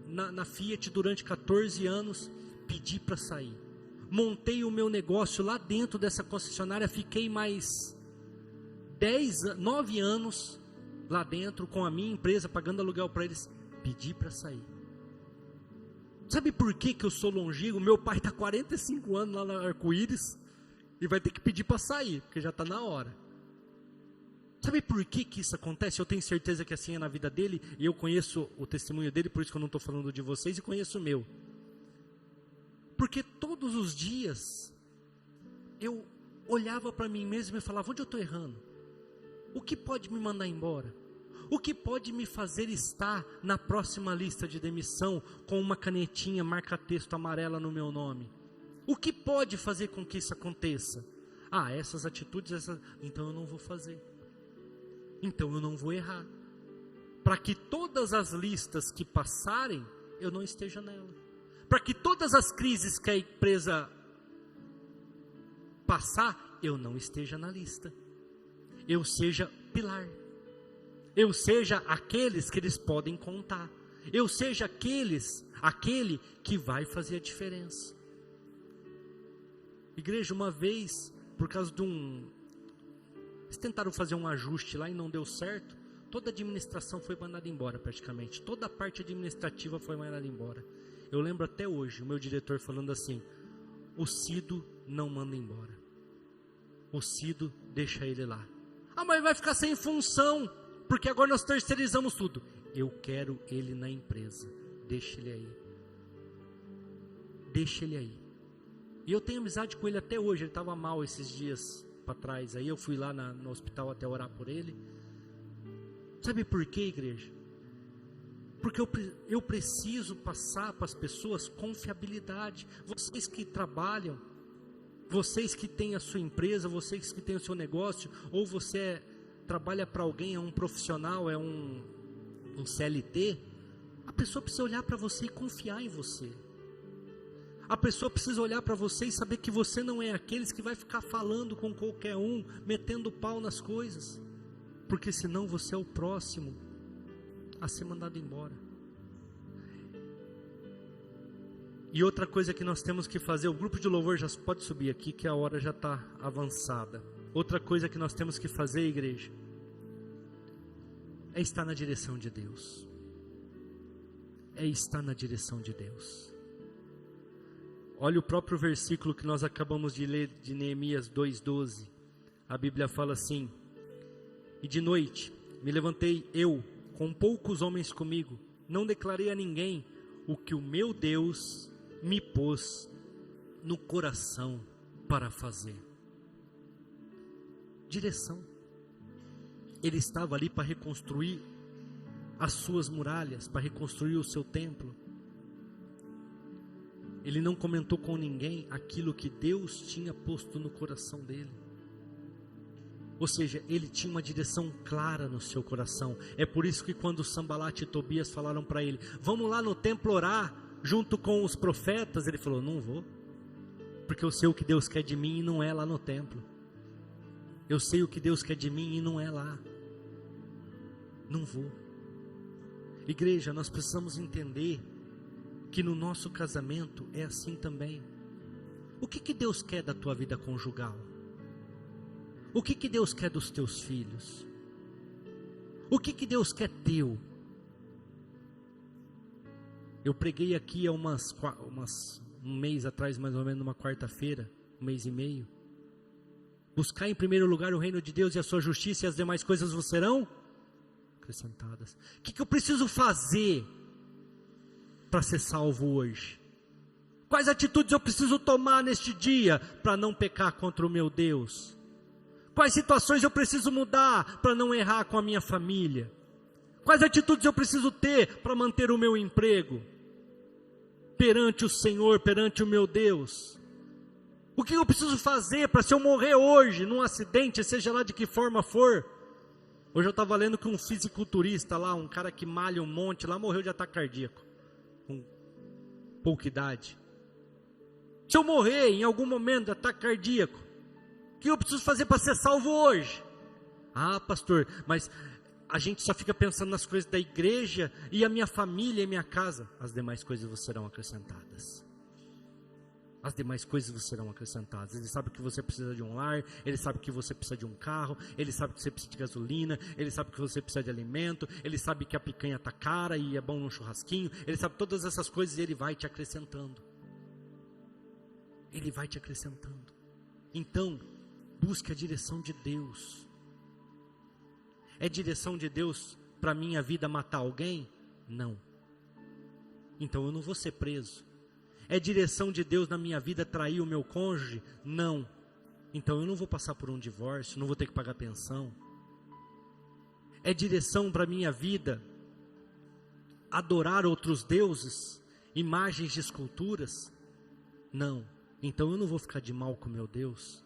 na Fiat durante 14 anos, pedi para sair. Montei o meu negócio lá dentro dessa concessionária, fiquei mais 9 anos lá dentro com a minha empresa, pagando aluguel para eles, pedir para sair. Sabe por que eu sou longínquo? Meu pai está 45 anos lá na Arco-Íris e vai ter que pedir para sair, porque já está na hora. Sabe por que isso acontece? Eu tenho certeza que assim é na vida dele, e eu conheço o testemunho dele, por isso que eu não estou falando de vocês, e conheço o meu. Porque todos os dias, eu olhava para mim mesmo e falava, onde eu estou errando? O que pode me mandar embora? O que pode me fazer estar na próxima lista de demissão com uma canetinha marca-texto amarela no meu nome? O que pode fazer com que isso aconteça? Essas atitudes, então eu não vou fazer. Então eu não vou errar. Para que todas as listas que passarem, eu não esteja nela. Para que todas as crises que a empresa passar, eu não esteja na lista. Eu seja pilar. Eu seja aqueles que eles podem contar. Eu seja aquele que vai fazer a diferença. Igreja, uma vez, por causa de eles tentaram fazer um ajuste lá e não deu certo. Toda a administração foi mandada embora praticamente. Toda a parte administrativa foi mandada embora. Eu lembro até hoje, o meu diretor falando assim, o Cido não manda embora. O Cido deixa ele lá. Mas vai ficar sem função, porque agora nós terceirizamos tudo. Eu quero ele na empresa. Deixa ele aí. Deixa ele aí. E eu tenho amizade com ele até hoje. Ele estava mal esses dias para trás. Aí eu fui lá no hospital até orar por ele. Sabe por quê, igreja? Porque eu preciso passar para as pessoas confiabilidade. Vocês que trabalham, vocês que têm a sua empresa, vocês que têm o seu negócio, ou você trabalha para alguém, é um profissional, é um CLT, a pessoa precisa olhar para você e confiar em você. A pessoa precisa olhar para você e saber que você não é aqueles que vai ficar falando com qualquer um, metendo pau nas coisas, porque senão você é o próximo a ser mandado embora. E outra coisa que nós temos que fazer, o grupo de louvor já pode subir aqui, que a hora já está avançada. Outra coisa que nós temos que fazer, igreja, é estar na direção de Deus. É estar na direção de Deus. Olha o próprio versículo que nós acabamos de ler, de Neemias 2:12. A Bíblia fala assim: e de noite me levantei eu, com poucos homens comigo, não declarei a ninguém o que o meu Deus me pôs no coração para fazer. Direção. Ele estava ali para reconstruir as suas muralhas, para reconstruir o seu templo. Ele não comentou com ninguém aquilo que Deus tinha posto no coração dele. Ou seja, ele tinha uma direção clara no seu coração. É por isso que quando Sambalat e Tobias falaram para ele, vamos lá no templo orar, junto com os profetas, ele falou, não vou, porque eu sei o que Deus quer de mim e não é lá no templo. Eu sei o que Deus quer de mim e não é lá. Não vou. Igreja, nós precisamos entender que no nosso casamento é assim também. O que Deus quer da tua vida conjugal? O que Deus quer dos teus filhos? O que Deus quer teu? Eu preguei aqui há um mês atrás, mais ou menos, numa quarta-feira, 1 mês e meio. Buscar em primeiro lugar o reino de Deus e a sua justiça, e as demais coisas vos serão acrescentadas. O que eu preciso fazer para ser salvo hoje? Quais atitudes eu preciso tomar neste dia para não pecar contra o meu Deus? Quais situações eu preciso mudar para não errar com a minha família? Quais atitudes eu preciso ter para manter o meu emprego perante o Senhor, perante o meu Deus? O que eu preciso fazer para, se eu morrer hoje num acidente, seja lá de que forma for? Hoje eu estava lendo que um fisiculturista lá, um cara que malha um monte lá, morreu de ataque cardíaco, com pouca idade. Se eu morrer em algum momento de ataque cardíaco, o que eu preciso fazer para ser salvo hoje? Pastor, mas a gente só fica pensando nas coisas da igreja e a minha família e minha casa. As demais coisas vos serão acrescentadas. as demais coisas serão acrescentadas. Ele sabe que você precisa de um lar, Ele sabe que você precisa de um carro, Ele sabe que você precisa de gasolina, Ele sabe que você precisa de alimento, Ele sabe que a picanha está cara e é bom num churrasquinho, Ele sabe todas essas coisas e Ele vai te acrescentando. Ele vai te acrescentando. Então, busque a direção de Deus. É direção de Deus para a minha vida matar alguém? Não. Então eu não vou ser preso. É direção de Deus na minha vida trair o meu cônjuge? Não. Então eu não vou passar por um divórcio, não vou ter que pagar pensão. É direção para a minha vida adorar outros deuses, imagens de esculturas? Não. Então eu não vou ficar de mal com meu Deus.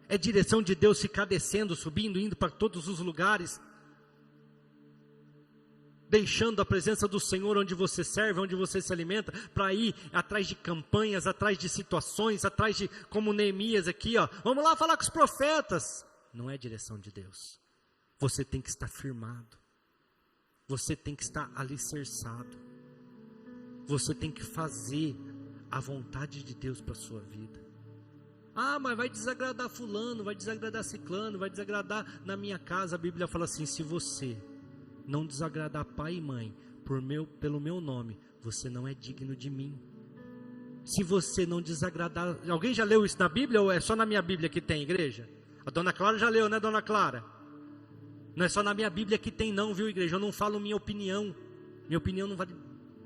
É direção de Deus ficar descendo, subindo, indo para todos os lugares, deixando a presença do Senhor onde você serve, onde você se alimenta, para ir atrás de campanhas, atrás de situações, atrás de, como Neemias aqui, ó, vamos lá falar com os profetas. Não é direção de Deus. Você tem que estar firmado. Você tem que estar alicerçado. Você tem que fazer a vontade de Deus para a sua vida. Ah, mas vai desagradar fulano, vai desagradar ciclano, vai desagradar na minha casa. A Bíblia fala assim, se você não desagradar pai e mãe pelo meu nome, você não é digno de mim. Se você não desagradar... Alguém já leu isso na Bíblia ou é só na minha Bíblia que tem, igreja? A dona Clara já leu, né, dona Clara? Não é só na minha Bíblia que tem não, viu, igreja? Eu não falo minha opinião. Minha opinião não vale...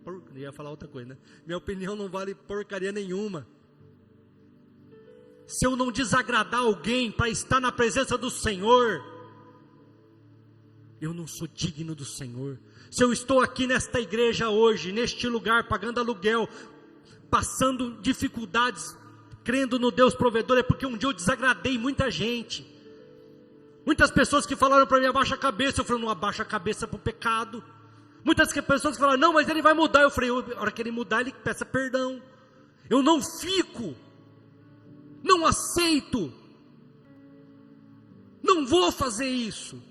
Eu ia falar outra coisa, né? Minha opinião não vale porcaria nenhuma. Se eu não desagradar alguém para estar na presença do Senhor, eu não sou digno do Senhor. Se eu estou aqui nesta igreja hoje, neste lugar, pagando aluguel, passando dificuldades, crendo no Deus provedor, é porque um dia eu desagradei muita gente. Muitas pessoas que falaram para mim, abaixa a cabeça. Eu falei, não abaixa a cabeça para o pecado. Muitas pessoas que falaram, não, mas ele vai mudar. Eu falei, a hora que ele mudar, ele peça perdão. Eu não fico, não aceito, não vou fazer isso.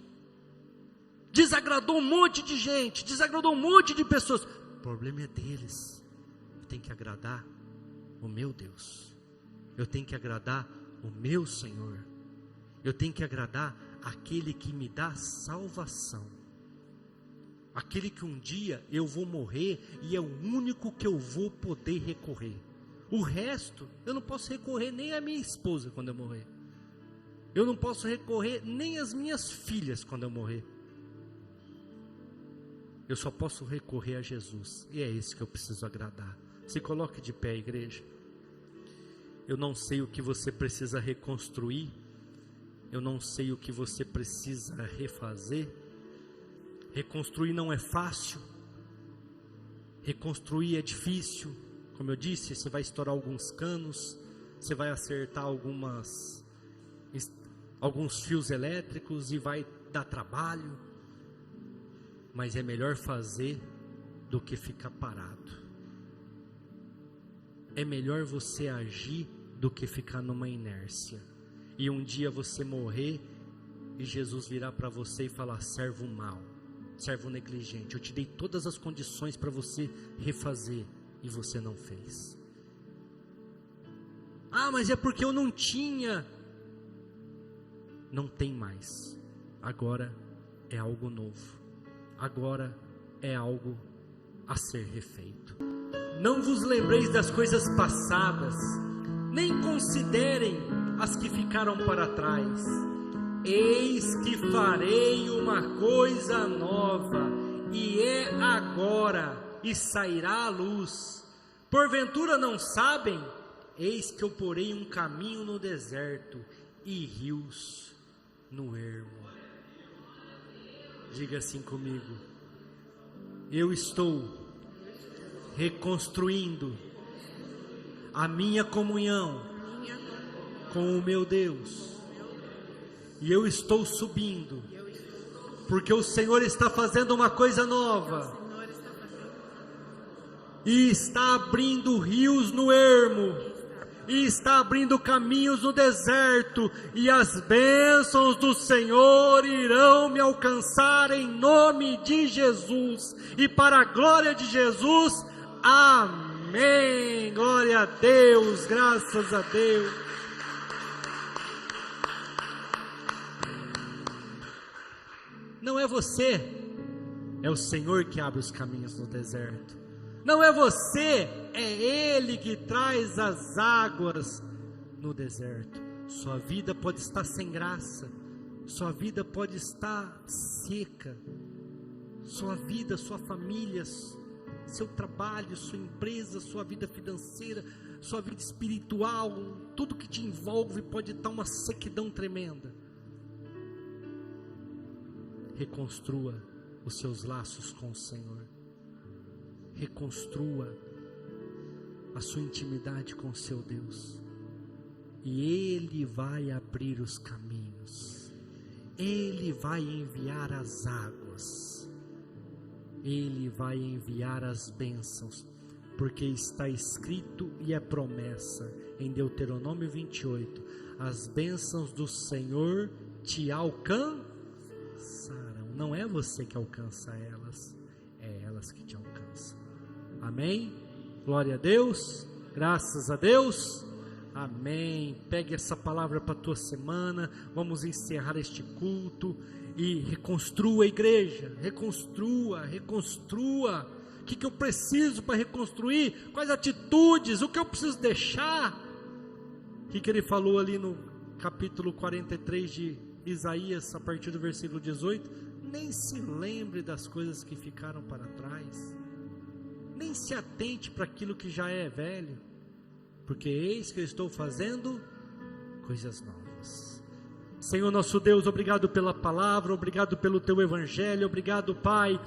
Desagradou um monte de gente, desagradou um monte de pessoas. O problema é deles. Eu tenho que agradar o meu Deus. Eu tenho que agradar o meu Senhor. Eu tenho que agradar aquele que me dá salvação. Aquele que um dia eu vou morrer e é o único que eu vou poder recorrer. O resto, eu não posso recorrer nem à minha esposa quando eu morrer. Eu não posso recorrer nem às minhas filhas quando eu morrer. Eu só posso recorrer a Jesus. E é esse que eu preciso agradar. Se coloque de pé, igreja. Eu não sei o que você precisa reconstruir. Eu não sei o que você precisa refazer. Reconstruir não é fácil. Reconstruir é difícil. Como eu disse, você vai estourar alguns canos. Você vai acertar alguns fios elétricos e vai dar trabalho. Mas é melhor fazer do que ficar parado. É melhor você agir do que ficar numa inércia. E um dia você morrer e Jesus virar para você e falar, servo mau, servo negligente, eu te dei todas as condições para você refazer e você não fez. Ah, mas é porque eu não tinha. Não tem mais. Agora é algo novo. Agora é algo a ser refeito. Não vos lembreis das coisas passadas, nem considerem as que ficaram para trás. Eis que farei uma coisa nova, e é agora, e sairá a luz. Porventura não sabem? Eis que eu porei um caminho no deserto, e rios no ermo. Diga assim comigo: eu estou reconstruindo a minha comunhão com o meu Deus, e eu estou subindo, porque o Senhor está fazendo uma coisa nova, e está abrindo rios no ermo, e está abrindo caminhos no deserto, e as bênçãos do Senhor irão me alcançar em nome de Jesus, e para a glória de Jesus, amém. Amém. Glória a Deus, graças a Deus. Não é você, é o Senhor que abre os caminhos no deserto. Não é você, é Ele que traz as águas no deserto. Sua vida pode estar sem graça, sua vida pode estar seca, sua vida, sua família, seu trabalho, sua empresa, sua vida financeira, sua vida espiritual, tudo que te envolve pode estar uma sequidão tremenda. Reconstrua os seus laços com o Senhor. Reconstrua a sua intimidade com o seu Deus. E Ele vai abrir os caminhos. Ele vai enviar as águas. Ele vai enviar as bênçãos. Porque está escrito e é promessa em Deuteronômio 28. As bênçãos do Senhor te alcançarão. Não é você que alcança elas, é elas que te alcançam. Amém? Glória a Deus, graças a Deus. Amém. Pegue essa palavra para a tua semana. Vamos encerrar este culto e reconstrua a igreja. Reconstrua. O que eu preciso para reconstruir? Quais atitudes? O que eu preciso deixar? O que ele falou ali no capítulo 43 de Isaías, a partir do versículo 18? Nem se lembre das coisas que ficaram para trás, nem se atente para aquilo que já é velho, porque eis que eu estou fazendo coisas novas. Senhor nosso Deus, obrigado pela palavra, obrigado pelo teu evangelho, obrigado, Pai.